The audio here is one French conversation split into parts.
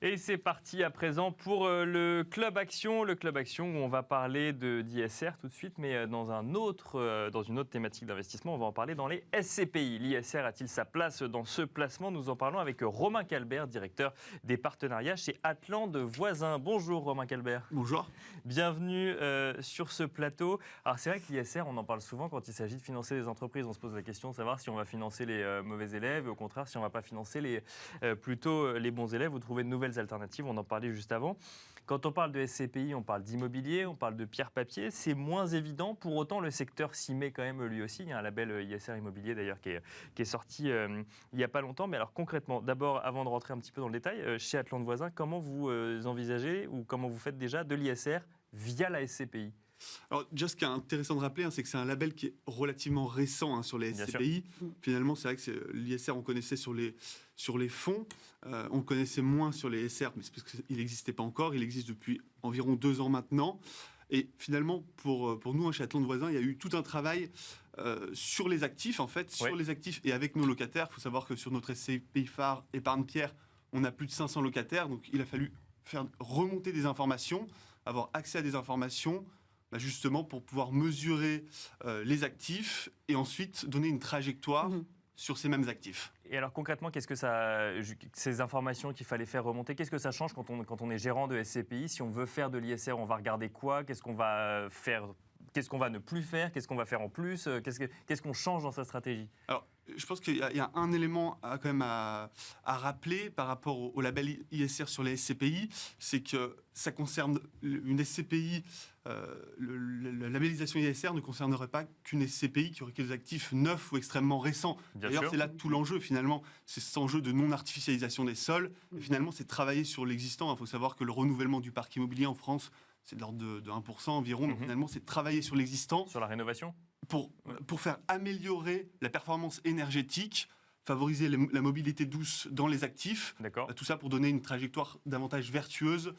Et c'est parti à présent pour le Club Action. Le Club Action où on va parler d'ISR tout de suite, mais dans une autre thématique d'investissement, on va en parler dans les SCPI. L'ISR a-t-il sa place dans ce placement? Nous en parlons avec Romain Calbert, directeur des partenariats chez Atlante Voisin. Bonjour Romain Calbert. Bonjour. Bienvenue sur ce plateau. Alors c'est vrai que l'ISR, on en parle souvent quand il s'agit de financer les entreprises. On se pose la question de savoir si on va financer les mauvais élèves et au contraire si on ne va pas financer plutôt les bons élèves ou trouver de nouvelles alternatives, on en parlait juste avant. Quand on parle de SCPI, on parle d'immobilier, on parle de pierre-papier, c'est moins évident. Pour autant, le secteur s'y met quand même lui aussi. Il y a un label ISR Immobilier d'ailleurs qui est sorti il n'y a pas longtemps. Mais alors concrètement, d'abord, avant de rentrer un petit peu dans le détail, chez Atlante Voisin, comment vous envisagez ou comment vous faites déjà de l'ISR via la SCPI? Alors, déjà, ce qui est intéressant de rappeler, c'est que c'est un label qui est relativement récent sur les SCPI. Finalement, c'est vrai que l'ISR, on connaissait sur les fonds, on le connaissait moins sur les SR, mais c'est parce qu'il n'existait pas encore. Il existe depuis environ 2 ans maintenant. Et finalement, pour nous, chez Atlante Voisin, il y a eu tout un travail sur les actifs, en fait, sur les actifs et avec nos locataires. Il faut savoir que sur notre SCPI phare Épargne-Pierre, on a plus de 500 locataires. Donc, il a fallu faire remonter des informations, avoir accès à des informations, justement pour pouvoir mesurer les actifs et ensuite donner une trajectoire sur ces mêmes actifs. Et alors concrètement, qu'est-ce que ces informations qu'il fallait faire remonter, qu'est-ce que ça change quand on est gérant de SCPI? Si on veut faire de l'ISR, on va regarder quoi? Qu'est-ce qu'on va faire? Qu'est-ce qu'on va ne plus faire? Qu'est-ce qu'on va faire en plus? Qu'est-ce qu'on change dans sa stratégie? Alors, je pense qu'il y a un élément quand même à rappeler par rapport au label ISR sur les SCPI, c'est que ça concerne une SCPI, la labellisation ISR ne concernerait pas qu'une SCPI qui aurait des actifs neufs ou extrêmement récents. D'ailleurs, c'est là tout l'enjeu finalement, c'est cet enjeu de non-artificialisation des sols. Et finalement, c'est travailler sur l'existant. Il faut savoir que le renouvellement du parc immobilier en France, c'est de l'ordre de 1% environ. Donc finalement, c'est de travailler sur l'existant. Sur la rénovation pour faire améliorer la performance énergétique, favoriser la mobilité douce dans les actifs. D'accord. Tout ça pour donner une trajectoire davantage vertueuse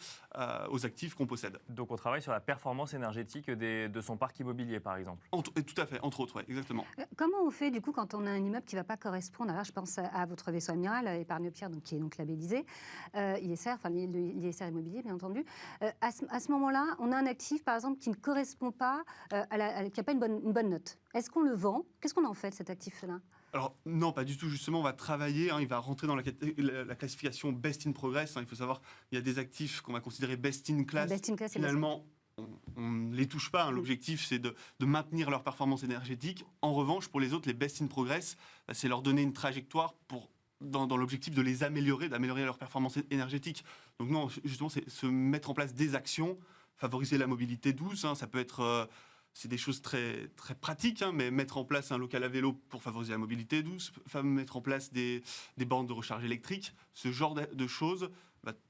aux actifs qu'on possède. Donc on travaille sur la performance énergétique de son parc immobilier, par exemple. Tout à fait, entre autres, ouais, exactement. Comment on fait, du coup, quand on a un immeuble qui ne va pas correspondre? Alors, je pense à votre vaisseau amiral, Épargne-Pierre, qui est donc labellisé, ISR, enfin l'ISR immobilier, bien entendu. À ce moment-là, on a un actif, par exemple, qui ne correspond pas, qui n'a pas une bonne note. Est-ce qu'on le vend? Qu'est-ce qu'on en fait de cet actif-là? Alors non, pas du tout. Justement, on va travailler. Il va rentrer dans la classification Best in Progress. Il faut savoir, il y a des actifs qu'on va considérer Best in Class. Best in Class, finalement, on ne les touche pas. L'objectif, c'est de maintenir leur performance énergétique. En revanche, pour les autres, les Best in Progress, c'est leur donner une trajectoire dans l'objectif de les améliorer, d'améliorer leur performance énergétique. Donc non, justement, c'est se mettre en place des actions, favoriser la mobilité douce. Ça peut être... c'est des choses très, très pratiques, mais mettre en place un local à vélo pour favoriser la mobilité douce, mettre en place des bornes de recharge électrique, ce genre de choses,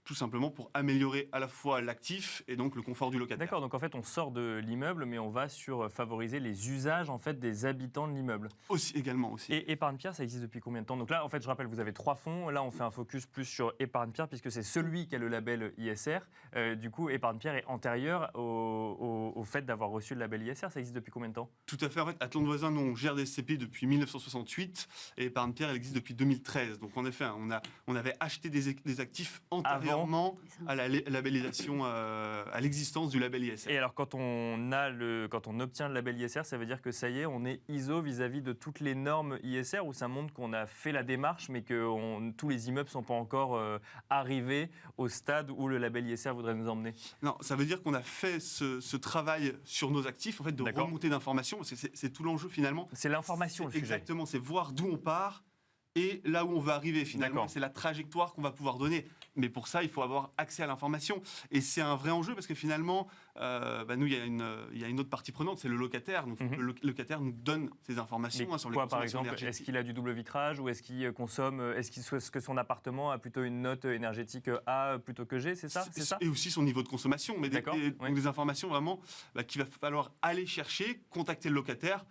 tout simplement pour améliorer à la fois l'actif et donc le confort du locataire. D'accord, donc en fait on sort de l'immeuble, mais on va sur favoriser les usages en fait des habitants de l'immeuble. Également aussi. Et Épargne-Pierre, ça existe depuis combien de temps? Donc là, en fait, je rappelle, vous avez 3 fonds. Là, on fait un focus plus sur Épargne-Pierre, puisque c'est celui qui a le label ISR. Du coup, Épargne-Pierre est antérieur au fait d'avoir reçu le label ISR. Ça existe depuis combien de temps? Tout à fait. En fait, Atlante Voisin, nous, on gère des SCPI depuis 1968 et Épargne-Pierre, elle existe depuis 2013. Donc, en effet, on avait acheté des actifs antérieurement à la labellisation, à l'existence du label ISR. Et alors, quand on obtient le label ISR, ça veut dire que ça y est, on est ISO vis-à-vis de toutes les normes ISR, ou ça montre qu'on a fait la démarche, mais que tous les immeubles ne sont pas encore arrivés au stade où le label ISR voudrait nous emmener? Non, ça veut dire qu'on a fait ce travail sur nos actifs, en fait, de remonter d'informations, parce que c'est tout l'enjeu finalement. C'est l'information, le sujet. Exactement, c'est voir d'où on part et là où on veut arriver finalement. C'est la trajectoire qu'on va pouvoir donner. Mais pour ça, il faut avoir accès à l'information. Et c'est un vrai enjeu parce que finalement, nous, il y a une autre partie prenante, c'est le locataire. Donc le locataire nous donne ces informations sur les consommations par exemple, énergétiques. est-ce qu'il a du double vitrage ou est-ce qu'il consomme, est-ce que son appartement a plutôt une note énergétique A plutôt que G, c'est ça? Et aussi son niveau de consommation. Mais donc des informations vraiment qu'il va falloir aller chercher, contacter le locataire.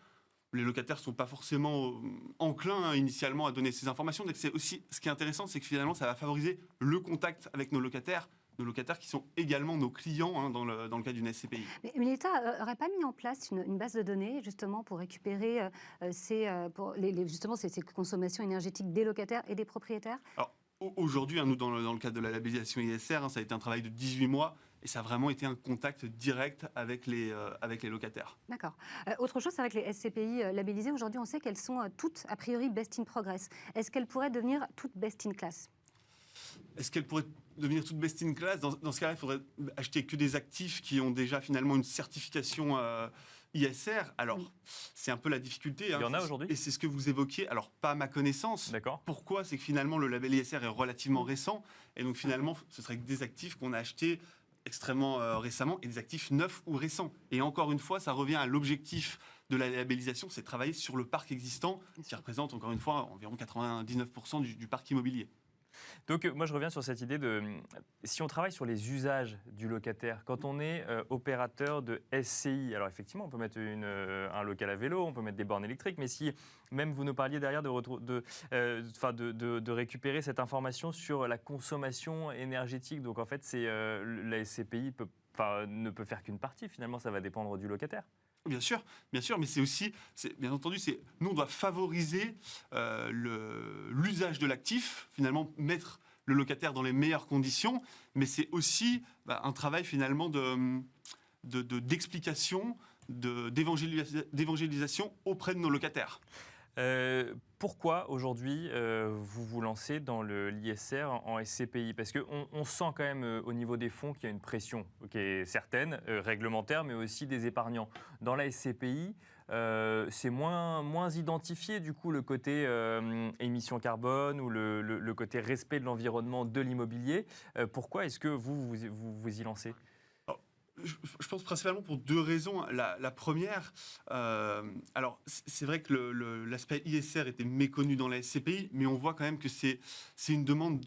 Les locataires ne sont pas forcément enclins initialement à donner ces informations. Donc c'est aussi, ce qui est intéressant, c'est que finalement, ça va favoriser le contact avec nos locataires qui sont également nos clients dans le cas d'une SCPI. Mais l'État n'aurait pas mis en place une base de données justement pour récupérer ces consommations énergétiques des locataires et des propriétaires? Alors, Aujourd'hui, nous, dans le cadre de la labellisation ISR, ça a été un travail de 18 mois et ça a vraiment été un contact direct avec les locataires. D'accord. Autre chose, c'est avec les SCPI labellisées, aujourd'hui, on sait qu'elles sont toutes, a priori, best in progress. Est-ce qu'elles pourraient devenir toutes best in class ? Est-ce qu'elles pourraient devenir toutes best in class ? Dans ce cas-là, il faudrait acheter que des actifs qui ont déjà finalement une certification ISR. Alors, c'est un peu la difficulté. Il y en a aujourd'hui ? Et c'est ce que vous évoquiez. Alors, pas à ma connaissance. D'accord. Pourquoi ? C'est que finalement, le label ISR est relativement récent. Et donc, finalement, ce serait des actifs qu'on a achetés extrêmement récemment et des actifs neufs ou récents. Et encore une fois, ça revient à l'objectif de la labellisation, c'est de travailler sur le parc existant qui représente encore une fois environ 99% du parc immobilier. Donc moi je reviens sur cette idée de si on travaille sur les usages du locataire, quand on est opérateur de SCI, alors effectivement on peut mettre un local à vélo, on peut mettre des bornes électriques, mais si même vous nous parliez derrière de récupérer cette information sur la consommation énergétique, donc en fait c'est la SCPI ne peut faire qu'une partie, finalement ça va dépendre du locataire. Bien sûr, mais c'est aussi, bien entendu, nous on doit favoriser l'usage de l'actif, finalement mettre le locataire dans les meilleures conditions, mais c'est aussi un travail finalement d'explication, d'évangélisation auprès de nos locataires. Pourquoi aujourd'hui vous vous lancez dans l'ISR en SCPI ? Parce qu'on sent quand même au niveau des fonds qu'il y a une pression qui est certaine, réglementaire, mais aussi des épargnants. Dans la SCPI, c'est moins identifié du coup le côté émission carbone ou le côté respect de l'environnement de l'immobilier. Pourquoi est-ce que vous y lancez ? Je pense principalement pour deux raisons. La première, alors c'est vrai que l'aspect ISR était méconnu dans la SCPI, mais on voit quand même que c'est une demande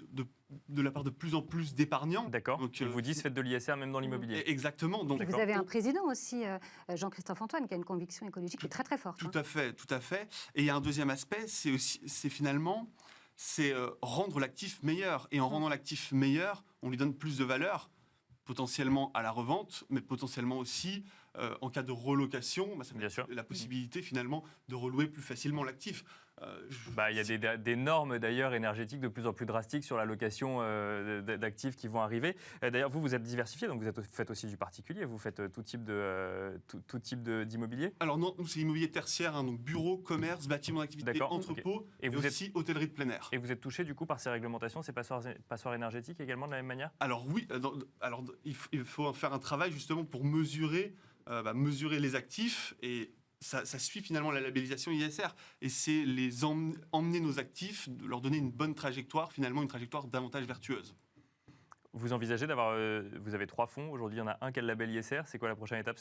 de la part de plus en plus d'épargnants. D'accord. Donc ils vous disent faites de l'ISR même dans l'immobilier. Exactement. Donc, vous avez un président aussi, Jean-Christophe Antoine, qui a une conviction écologique qui est très très forte. Tout à fait. Et il y a un deuxième aspect, c'est finalement rendre l'actif meilleur. Et en rendant l'actif meilleur, on lui donne plus de valeur, potentiellement à la revente, mais potentiellement aussi en cas de relocation, ça Bien sûr. La possibilité finalement de relouer plus facilement l'actif. Il y a des normes d'ailleurs énergétiques de plus en plus drastiques sur la location d'actifs qui vont arriver. D'ailleurs, vous êtes diversifié, donc vous faites aussi du particulier, vous faites tout type d'immobilier. Alors non, nous c'est immobilier tertiaire, donc bureau, commerce, bâtiment d'activité, entrepôt, et vous aussi hôtellerie de plein air. Et vous êtes touché du coup par ces réglementations, ces passoires énergétiques également de la même manière ? Alors oui, il faut faire un travail justement pour mesurer les actifs et ça suit finalement la labellisation ISR et c'est emmener nos actifs, de leur donner une bonne trajectoire, finalement une trajectoire davantage vertueuse. Vous envisagez d'avoir, vous avez 3 fonds, aujourd'hui il y en a un qui a le label ISR, c'est quoi la prochaine étape ?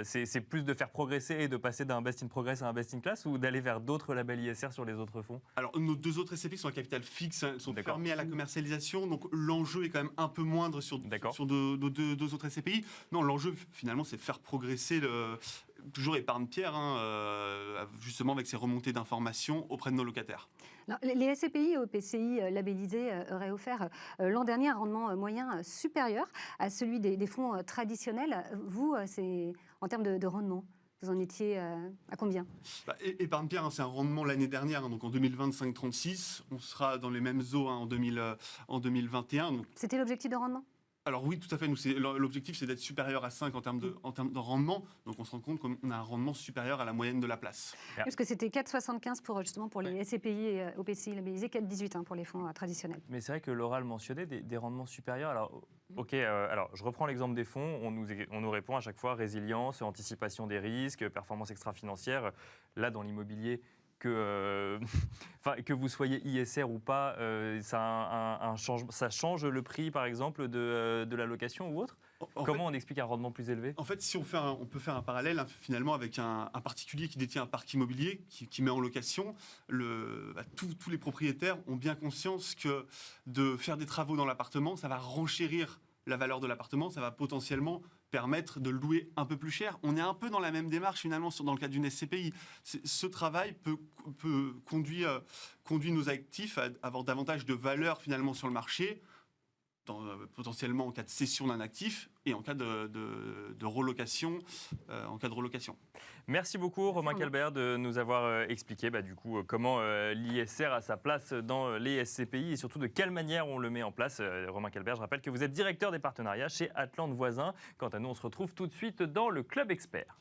C'est plus de faire progresser et de passer d'un best in progress à un best in class ou d'aller vers d'autres labels ISR sur les autres fonds ? Alors nos 2 autres SCPI sont à capital fixe, elles sont fermées à la commercialisation, donc l'enjeu est quand même un peu moindre sur nos 2 autres SCPI. Non, l'enjeu finalement c'est de faire progresser toujours épargne pierre, justement avec ces remontées d'informations auprès de nos locataires. Alors, les SCPI et OPCI labellisés auraient offert l'an dernier un rendement moyen supérieur à celui des fonds traditionnels. Vous, en termes de rendement, vous en étiez à combien ? Épargne pierre, c'est un rendement l'année dernière, donc en 2025-36. On sera dans les mêmes eaux en 2021. Donc... C'était l'objectif de rendement ? Alors oui, tout à fait. L'objectif, c'est d'être supérieur à 5 en termes de rendement. Donc on se rend compte qu'on a un rendement supérieur à la moyenne de la place. Parce que c'était 4,75 pour les SCPI et OPCI labellisés, 4,18 pour les fonds traditionnels. Mais c'est vrai que Laura le mentionnait, des rendements supérieurs. Alors, alors je reprends l'exemple des fonds. On nous répond à chaque fois résilience, anticipation des risques, performance extra-financière. Là, dans l'immobilier, que vous soyez ISR ou pas, ça change le prix, par exemple, de la location ou autre ? Comment on explique un rendement plus élevé ? En fait, si on peut faire un parallèle finalement avec un particulier qui détient un parc immobilier, qui met en location, tous les propriétaires ont bien conscience que de faire des travaux dans l'appartement, ça va renchérir la valeur de l'appartement, ça va potentiellement permettre de louer un peu plus cher. On est un peu dans la même démarche finalement dans le cadre d'une SCPI. Ce travail conduit nos actifs à avoir davantage de valeur finalement sur le marché, potentiellement en cas de cession d'un actif et en cas de relocation. Merci beaucoup Romain Calbert de nous avoir expliqué du coup, comment l'ISR a sa place dans les SCPI et surtout de quelle manière on le met en place. Romain Calbert, je rappelle que vous êtes directeur des partenariats chez Atlante Voisin. Quant à nous, on se retrouve tout de suite dans le Club Expert.